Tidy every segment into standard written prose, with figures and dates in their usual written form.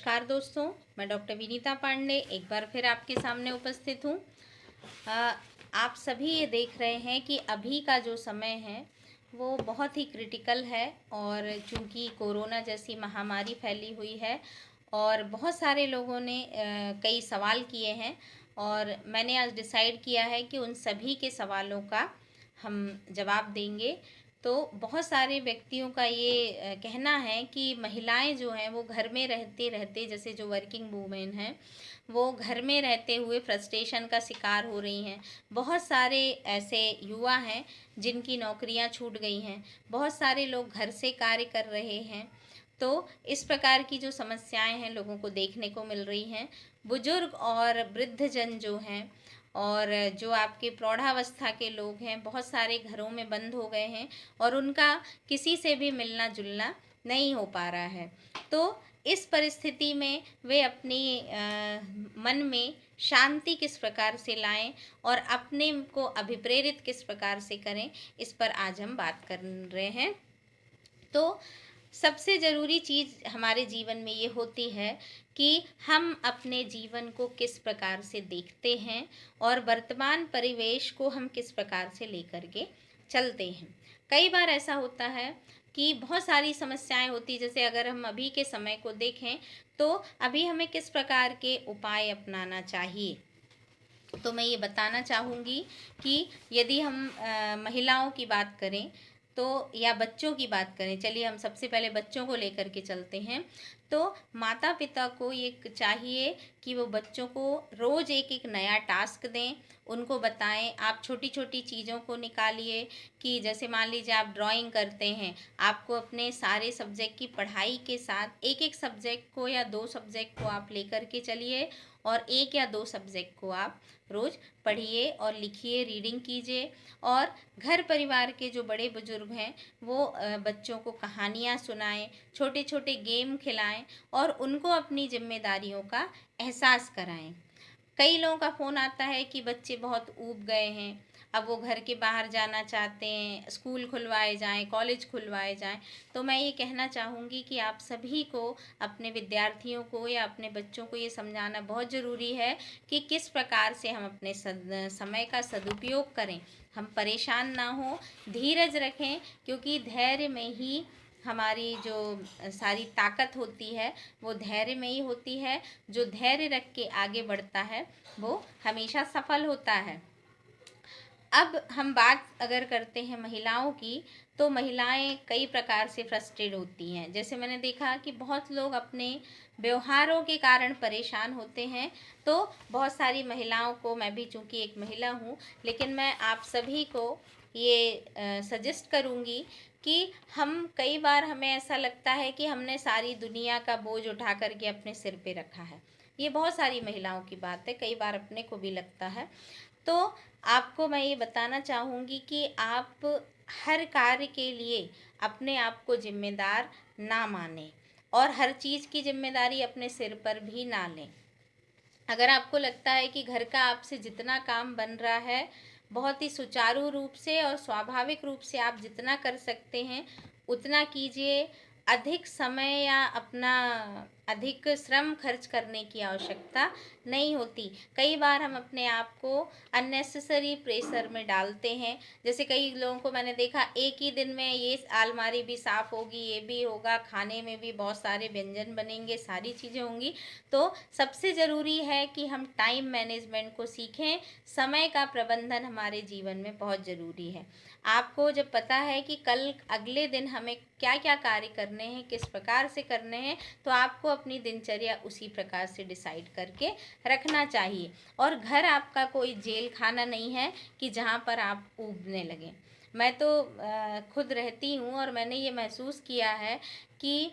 नमस्कार दोस्तों, मैं डॉक्टर विनीता पांडे एक बार फिर आपके सामने उपस्थित हूँ। आप सभी ये देख रहे हैं कि अभी का जो समय है वो बहुत ही क्रिटिकल है और चूंकि कोरोना जैसी महामारी फैली हुई है और बहुत सारे लोगों ने कई सवाल किए हैं और मैंने आज डिसाइड किया है कि उन सभी के सवालों का हम जवाब देंगे। तो बहुत सारे व्यक्तियों का ये कहना है कि महिलाएं जो हैं वो घर में रहते रहते, जैसे जो वर्किंग वूमेन हैं, वो घर में रहते हुए फ्रस्ट्रेशन का शिकार हो रही हैं। बहुत सारे ऐसे युवा हैं जिनकी नौकरियां छूट गई हैं, बहुत सारे लोग घर से कार्य कर रहे हैं। तो इस प्रकार की जो समस्याएं हैं लोगों को देखने को मिल रही हैं। बुजुर्ग और वृद्धजन जो हैं और जो आपके प्रौढ़ावस्था के लोग हैं, बहुत सारे घरों में बंद हो गए हैं और उनका किसी से भी मिलना जुलना नहीं हो पा रहा है। तो इस परिस्थिति में वे अपनी मन में शांति किस प्रकार से लाएं और अपने को अभिप्रेरित किस प्रकार से करें, इस पर आज हम बात कर रहे हैं। तो सबसे ज़रूरी चीज़ हमारे जीवन में ये होती है कि हम अपने जीवन को किस प्रकार से देखते हैं और वर्तमान परिवेश को हम किस प्रकार से लेकर के चलते हैं। कई बार ऐसा होता है कि बहुत सारी समस्याएं होती, जैसे अगर हम अभी के समय को देखें तो अभी हमें किस प्रकार के उपाय अपनाना चाहिए। तो मैं ये बताना चाहूँगी कि यदि हम महिलाओं की बात करें तो या बच्चों की बात करें, चलिए हम सबसे पहले बच्चों को लेकर के चलते हैं। तो माता पिता को ये चाहिए कि वो बच्चों को रोज़ एक एक नया टास्क दें, उनको बताएं। आप छोटी छोटी चीज़ों को निकालिए कि जैसे मान लीजिए आप ड्राइंग करते हैं, आपको अपने सारे सब्जेक्ट की पढ़ाई के साथ एक एक सब्जेक्ट को या दो सब्जेक्ट को आप लेकर के चलिए और एक या दो सब्जेक्ट को आप रोज़ पढ़िए और लिखिए, रीडिंग कीजिए। और घर परिवार के जो बड़े बुजुर्ग हैं वो बच्चों को कहानियाँ सुनाएं, छोटे छोटे गेम खिलाएं और उनको अपनी जिम्मेदारियों का एहसास कराएं। कई लोगों का फ़ोन आता है कि बच्चे बहुत ऊब गए हैं, अब वो घर के बाहर जाना चाहते हैं, स्कूल खुलवाए जाएं, कॉलेज खुलवाए जाएं। तो मैं ये कहना चाहूँगी कि आप सभी को, अपने विद्यार्थियों को या अपने बच्चों को ये समझाना बहुत ज़रूरी है कि किस प्रकार से हम अपने समय का सदुपयोग करें। हम परेशान ना हों, धीरज रखें, क्योंकि धैर्य में ही हमारी जो सारी ताकत होती है वो धैर्य में ही होती है। जो धैर्य रख के आगे बढ़ता है वो हमेशा सफल होता है। अब हम बात अगर करते हैं महिलाओं की, तो महिलाएं कई प्रकार से फ्रस्ट्रेट होती हैं। जैसे मैंने देखा कि बहुत लोग अपने व्यवहारों के कारण परेशान होते हैं। तो बहुत सारी महिलाओं को, मैं भी चूँकि एक महिला हूँ, लेकिन मैं आप सभी को ये सजेस्ट करूँगी कि हम कई बार हमें ऐसा लगता है कि हमने सारी दुनिया का बोझ उठा करके अपने सिर पे रखा है। ये बहुत सारी महिलाओं की बात है, कई बार अपने को भी लगता है। तो आपको मैं ये बताना चाहूँगी कि आप हर कार्य के लिए अपने आप को जिम्मेदार ना मानें और हर चीज़ की जिम्मेदारी अपने सिर पर भी ना लें। अगर आपको लगता है कि घर का आपसे जितना काम बन रहा है, बहुत ही सुचारू रूप से और स्वाभाविक रूप से आप जितना कर सकते हैं उतना कीजिए। अधिक समय या अपना अधिक श्रम खर्च करने की आवश्यकता नहीं होती। कई बार हम अपने आप को अननेसेसरी प्रेशर में डालते हैं। जैसे कई लोगों को मैंने देखा, एक ही दिन में ये अलमारी भी साफ़ होगी, ये भी होगा, खाने में भी बहुत सारे व्यंजन बनेंगे, सारी चीज़ें होंगी। तो सबसे ज़रूरी है कि हम टाइम मैनेजमेंट को सीखें। समय का प्रबंधन हमारे जीवन में बहुत ज़रूरी है। आपको जब पता है कि कल अगले दिन हमें क्या क्या कार्य करने हैं, किस प्रकार से करने हैं, तो आपको अपनी दिनचर्या उसी प्रकार से डिसाइड करके रखना चाहिए। और घर आपका कोई जेल खाना नहीं है कि जहाँ पर आप ऊबने लगें। मैं तो खुद रहती हूँ और मैंने ये महसूस किया है कि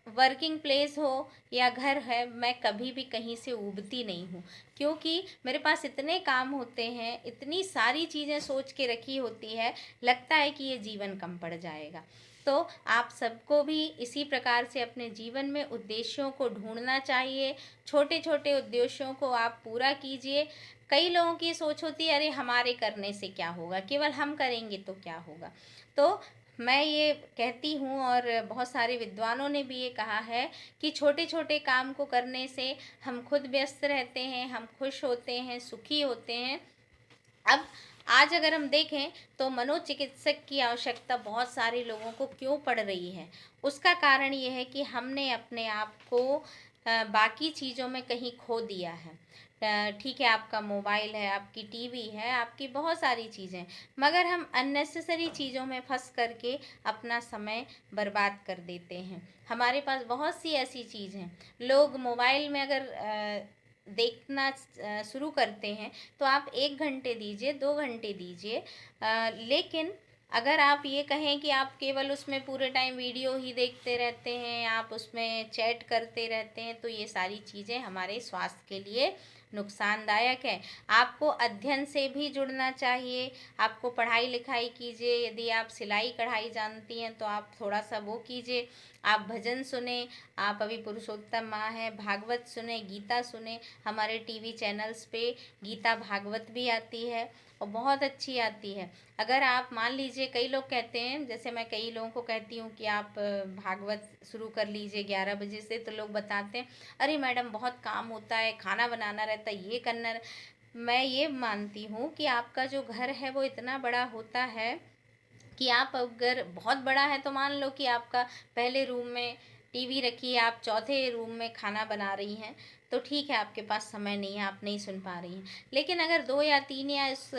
वर्किंग प्लेस हो या घर है, मैं कभी भी कहीं से ऊबती नहीं हूँ, क्योंकि मेरे पास इतने काम होते हैं, इतनी सारी चीज़ें सोच के रखी होती है, लगता है कि ये जीवन कम पड़ जाएगा। तो आप सबको भी इसी प्रकार से अपने जीवन में उद्देश्यों को ढूंढना चाहिए। छोटे छोटे उद्देश्यों को आप पूरा कीजिए। कई लोगों की सोच होती है, अरे हमारे करने से क्या होगा, केवल हम करेंगे तो क्या होगा। तो मैं ये कहती हूँ और बहुत सारे विद्वानों ने भी ये कहा है कि छोटे-छोटे काम को करने से हम खुद व्यस्त रहते हैं, हम खुश होते हैं, सुखी होते हैं। अब आज अगर हम देखें तो मनोचिकित्सक की आवश्यकता बहुत सारे लोगों को क्यों पड़ रही है? उसका कारण ये है कि हमने अपने आप को बाकी चीज़ों में कहीं खो दिया है। ठीक है, आपका मोबाइल है, आपकी टीवी है, आपकी बहुत सारी चीज़ें, मगर हम अननेसेसरी चीज़ों में फँस करके अपना समय बर्बाद कर देते हैं। हमारे पास बहुत सी ऐसी चीज़ हैं, लोग मोबाइल में अगर देखना शुरू करते हैं तो आप 1 घंटे दीजिए, 2 घंटे दीजिए, लेकिन अगर आप ये कहें कि आप केवल उसमें पूरे टाइम वीडियो ही देखते रहते हैं, आप उसमें चैट करते रहते हैं, तो ये सारी चीज़ें हमारे स्वास्थ्य के लिए नुकसानदायक है। आपको अध्ययन से भी जुड़ना चाहिए, आपको पढ़ाई-लिखाई कीजिए, यदि आप सिलाई-कढ़ाई जानती हैं तो आप थोड़ा-सा वो कीजिए, आप भजन सुनें, आप अभी पुरुषोत्तम माह है, भागवत सुनें, गीता सुनें, हमारे टीवी चैनल्स पे गीता भागवत भी आती है और बहुत अच्छी आती है। अगर आप मान लीजिए, कई लोग कहते हैं, जैसे मैं कई लोगों को कहती हूँ कि आप भागवत शुरू कर लीजिए 11 बजे से, तो लोग बताते हैं अरे मैडम बहुत काम होता है, खाना बनाना रहता है, ये करना। मैं ये मानती हूँ कि आपका जो घर है वो इतना बड़ा होता है कि आप अगर बहुत बड़ा है तो मान लो कि आपका पहले रूम में टीवी रखी है, आप चौथे रूम में खाना बना रही हैं, तो ठीक है, आपके पास समय नहीं है, आप नहीं सुन पा रही हैं। लेकिन अगर 2 या 3 या इस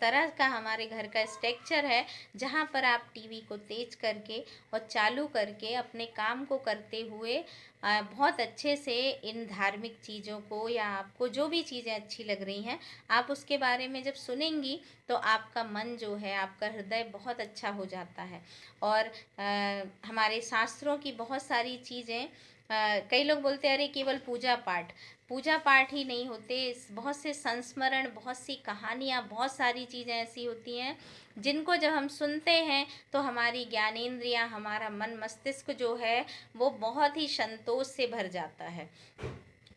तरह का हमारे घर का स्ट्रक्चर है जहाँ पर आप टीवी को तेज करके और चालू करके अपने काम को करते हुए बहुत अच्छे से इन धार्मिक चीज़ों को या आपको जो भी चीज़ें अच्छी लग रही हैं, आप उसके बारे में जब सुनेंगी तो आपका मन जो है, आपका हृदय बहुत अच्छा हो जाता है। और हमारे शास्त्रों की बहुत सारी चीज़ें, कई लोग बोलते हैं अरे केवल पूजा पाठ, पूजा पाठ ही नहीं होते, बहुत से संस्मरण, बहुत सी कहानियाँ, बहुत सारी चीज़ें ऐसी होती हैं जिनको जब हम सुनते हैं तो हमारी ज्ञानेंद्रियाँ, हमारा मन मस्तिष्क जो है वो बहुत ही संतोष से भर जाता है।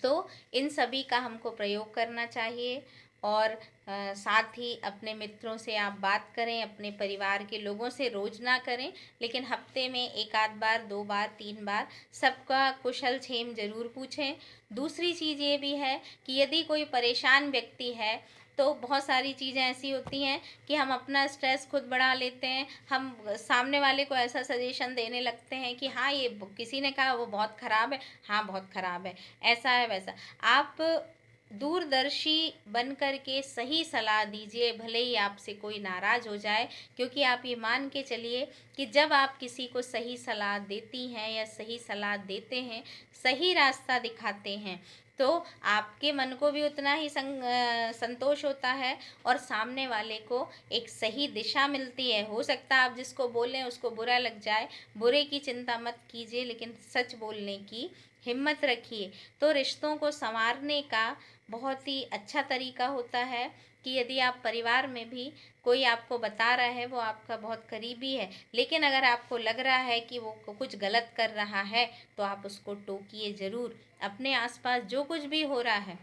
तो इन सभी का हमको प्रयोग करना चाहिए और साथ ही अपने मित्रों से आप बात करें, अपने परिवार के लोगों से रोज़ ना करें, लेकिन हफ्ते में 1 आध बार, 2 बार, 3 बार सबका कुशल क्षेम ज़रूर पूछें। दूसरी चीज़ ये भी है कि यदि कोई परेशान व्यक्ति है तो बहुत सारी चीज़ें ऐसी होती हैं कि हम अपना स्ट्रेस खुद बढ़ा लेते हैं, हम सामने वाले को ऐसा सजेशन देने लगते हैं कि हाँ ये किसी ने कहा वो बहुत ख़राब है, हाँ बहुत ख़राब है, ऐसा है वैसा। आप दूरदर्शी बन कर के सही सलाह दीजिए, भले ही आपसे कोई नाराज़ हो जाए, क्योंकि आप ये मान के चलिए कि जब आप किसी को सही सलाह देती हैं या सही सलाह देते हैं, सही रास्ता दिखाते हैं, तो आपके मन को भी उतना ही संतोष होता है और सामने वाले को एक सही दिशा मिलती है। हो सकता है आप जिसको बोलें उसको बुरा लग जाए, बुरे की चिंता मत कीजिए, लेकिन सच बोलने की हिम्मत रखिए। तो रिश्तों को संवारने का बहुत ही अच्छा तरीका होता है कि यदि आप परिवार में भी कोई आपको बता रहा है वो आपका बहुत करीबी है, लेकिन अगर आपको लग रहा है कि वो कुछ गलत कर रहा है तो आप उसको टोकिए ज़रूर। अपने आसपास जो कुछ भी हो रहा है,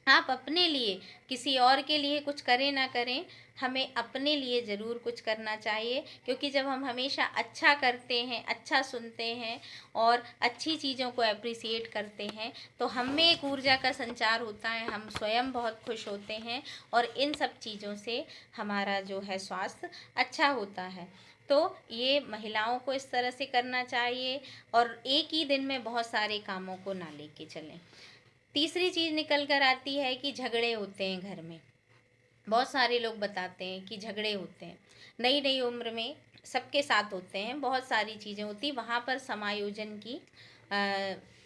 आप अपने लिए, किसी और के लिए कुछ करें ना करें, हमें अपने लिए ज़रूर कुछ करना चाहिए, क्योंकि जब हम हमेशा अच्छा करते हैं, अच्छा सुनते हैं और अच्छी चीज़ों को एप्रिसिएट करते हैं, तो हम में एक ऊर्जा का संचार होता है, हम स्वयं बहुत खुश होते हैं और इन सब चीज़ों से हमारा जो है स्वास्थ्य अच्छा होता है। तो ये महिलाओं को इस तरह से करना चाहिए और एक ही दिन में बहुत सारे कामों को ना लेके चलें। तीसरी चीज़ निकल कर आती है कि झगड़े होते हैं घर में। बहुत सारे लोग बताते हैं कि झगड़े होते हैं। नई-नई उम्र में सबके साथ होते हैं, बहुत सारी चीज़ें होती हैं, वहाँ पर समायोजन की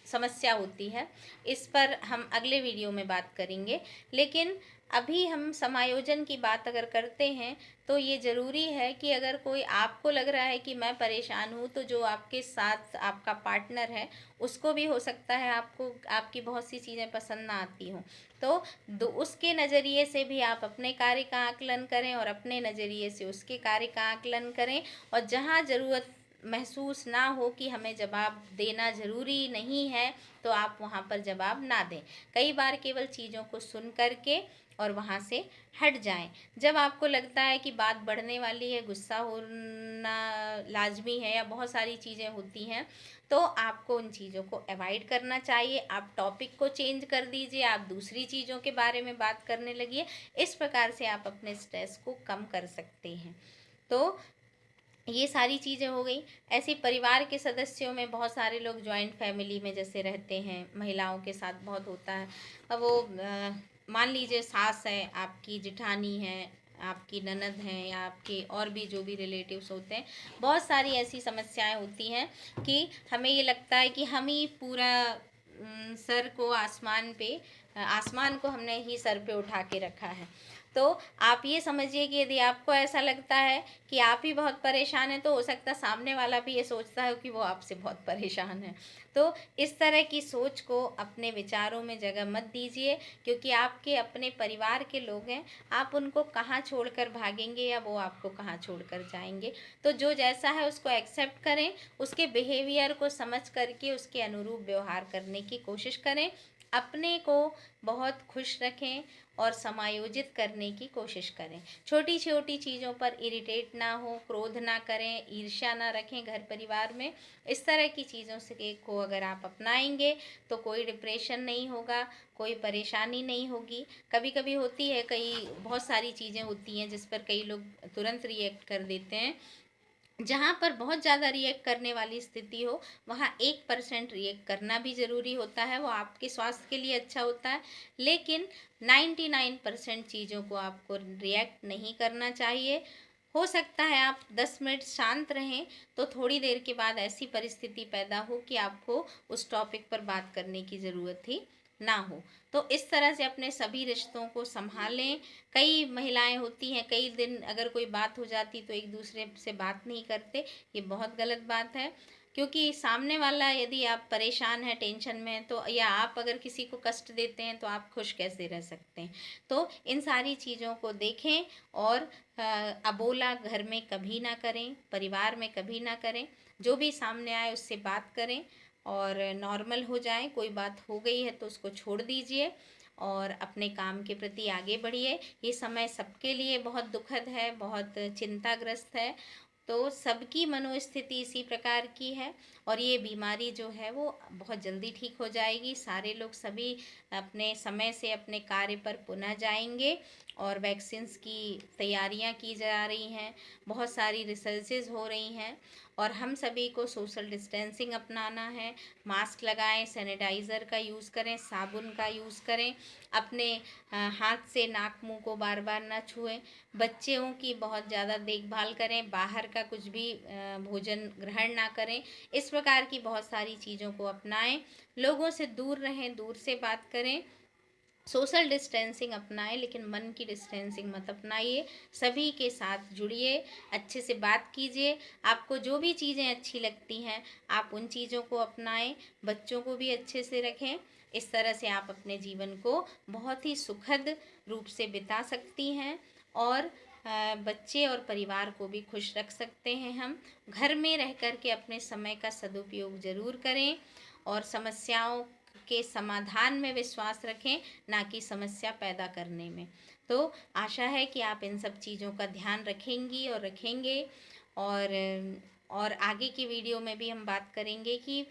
समस्या होती है। इस पर हम अगले वीडियो में बात करेंगे। लेकिन अभी हम समायोजन की बात अगर करते हैं तो ये ज़रूरी है कि अगर कोई आपको लग रहा है कि मैं परेशान हूँ, तो जो आपके साथ आपका पार्टनर है उसको भी हो सकता है आपको आपकी बहुत सी चीज़ें पसंद ना आती हों। तो उसके नज़रिए से भी आप अपने कार्य का आकलन करें और अपने नज़रिए से उसके कार्य का आकलन करें, और जहाँ ज़रूरत महसूस ना हो कि हमें जवाब देना ज़रूरी नहीं है, तो आप वहाँ पर जवाब ना दें। कई बार केवल चीज़ों को सुन कर के और वहाँ से हट जाएं। जब आपको लगता है कि बात बढ़ने वाली है, गुस्सा होना लाजमी है या बहुत सारी चीज़ें होती हैं, तो आपको उन चीज़ों को अवॉइड करना चाहिए। आप टॉपिक को चेंज कर दीजिए, आप दूसरी चीज़ों के बारे में बात करने लगिए। इस प्रकार से आप अपने स्ट्रेस को कम कर सकते हैं। तो ये सारी चीज़ें हो गई। ऐसे परिवार के सदस्यों में बहुत सारे लोग जॉइंट फैमिली में जैसे रहते हैं, महिलाओं के साथ बहुत होता है। अब वो मान लीजिए सास है, आपकी जेठानी है, आपकी ननद हैं या आपके और भी जो भी रिलेटिव्स होते हैं, बहुत सारी ऐसी समस्याएं होती हैं कि हमें ये लगता है कि हम ही पूरा सर को आसमान को हमने ही सर पे उठा के रखा है। तो आप ये समझिए कि यदि आपको ऐसा लगता है कि आप ही बहुत परेशान हैं, तो हो सकता है सामने वाला भी ये सोचता है कि वो आपसे बहुत परेशान है। तो इस तरह की सोच को अपने विचारों में जगह मत दीजिए, क्योंकि आपके अपने परिवार के लोग हैं। आप उनको कहाँ छोड़कर भागेंगे या वो आपको कहाँ छोड़कर जाएंगे। तो जो जैसा है उसको एक्सेप्ट करें, उसके बिहेवियर को समझ करके उसके अनुरूप व्यवहार करने की कोशिश करें। अपने को बहुत खुश रखें और समायोजित करने की कोशिश करें। छोटी छोटी चीज़ों पर इरिटेट ना हो, क्रोध ना करें, ईर्ष्या ना रखें घर परिवार में। इस तरह की चीज़ों से को अगर आप अपनाएंगे तो कोई डिप्रेशन नहीं होगा, कोई परेशानी नहीं होगी। कभी कभी होती है, कई बहुत सारी चीज़ें होती हैं जिस पर कई लोग तुरंत रिएक्ट कर देते हैं। जहाँ पर बहुत ज़्यादा रिएक्ट करने वाली स्थिति हो, वहाँ 1% रिएक्ट करना भी ज़रूरी होता है, वो आपके स्वास्थ्य के लिए अच्छा होता है। लेकिन 99% चीज़ों को आपको रिएक्ट नहीं करना चाहिए। हो सकता है आप 10 मिनट शांत रहें, तो थोड़ी देर के बाद ऐसी परिस्थिति पैदा हो कि आपको उस टॉपिक पर बात करने की ज़रूरत ही ना हो। तो इस तरह से अपने सभी रिश्तों को संभालें। कई महिलाएं होती हैं, कई दिन अगर कोई बात हो जाती तो एक दूसरे से बात नहीं करते। ये बहुत गलत बात है, क्योंकि सामने वाला, यदि आप परेशान हैं, टेंशन में हैं, तो या आप अगर किसी को कष्ट देते हैं तो आप खुश कैसे रह सकते हैं। तो इन सारी चीज़ों को देखें और अबोला घर में कभी ना करें, परिवार में कभी ना करें। जो भी सामने आए उससे बात करें और नॉर्मल हो जाए। कोई बात हो गई है तो उसको छोड़ दीजिए और अपने काम के प्रति आगे बढ़िए। ये समय सबके लिए बहुत दुखद है, बहुत चिंताग्रस्त है। तो सबकी मनोस्थिति इसी प्रकार की है और ये बीमारी जो है वो बहुत जल्दी ठीक हो जाएगी। सारे लोग सभी अपने समय से अपने कार्य पर पुनः जाएंगे और वैक्सीन्स की तैयारियां की जा रही हैं, बहुत सारी रिसर्चेज हो रही हैं और हम सभी को सोशल डिस्टेंसिंग अपनाना है। मास्क लगाएं, सैनिटाइज़र का यूज़ करें, साबुन का यूज़ करें, अपने हाथ से नाक मुंह को बार बार ना छुएं। बच्चों की बहुत ज़्यादा देखभाल करें, बाहर का कुछ भी भोजन ग्रहण ना करें। इस प्रकार की बहुत सारी चीज़ों को अपनाएं। लोगों से दूर रहें, दूर से बात करें, सोशल डिस्टेंसिंग अपनाएं, लेकिन मन की डिस्टेंसिंग मत अपनाइए। सभी के साथ जुड़िए, अच्छे से बात कीजिए। आपको जो भी चीज़ें अच्छी लगती हैं आप उन चीज़ों को अपनाएं। बच्चों को भी अच्छे से रखें। इस तरह से आप अपने जीवन को बहुत ही सुखद रूप से बिता सकती हैं और बच्चे और परिवार को भी खुश रख सकते हैं। हम घर में रह कर के अपने समय का सदुपयोग ज़रूर करें और समस्याओं के समाधान में विश्वास रखें, ना कि समस्या पैदा करने में। तो आशा है कि आप इन सब चीज़ों का ध्यान रखेंगी और रखेंगे और आगे की वीडियो में भी हम बात करेंगे कि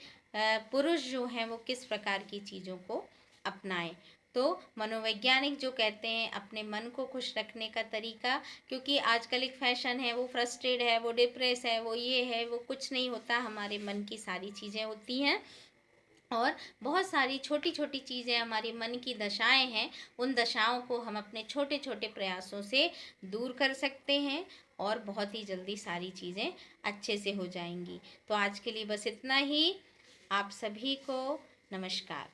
पुरुष जो हैं वो किस प्रकार की चीज़ों को अपनाएं। तो मनोवैज्ञानिक जो कहते हैं अपने मन को खुश रखने का तरीका, क्योंकि आजकल एक फैशन है, वो फ्रस्ट्रेट है, वो डिप्रेस है, वो ये है, वो कुछ नहीं होता। हमारे मन की सारी चीज़ें होती हैं और बहुत सारी छोटी छोटी चीज़ें हमारे मन की दशाएं हैं। उन दशाओं को हम अपने छोटे छोटे प्रयासों से दूर कर सकते हैं और बहुत ही जल्दी सारी चीज़ें अच्छे से हो जाएंगी। तो आज के लिए बस इतना ही। आप सभी को नमस्कार।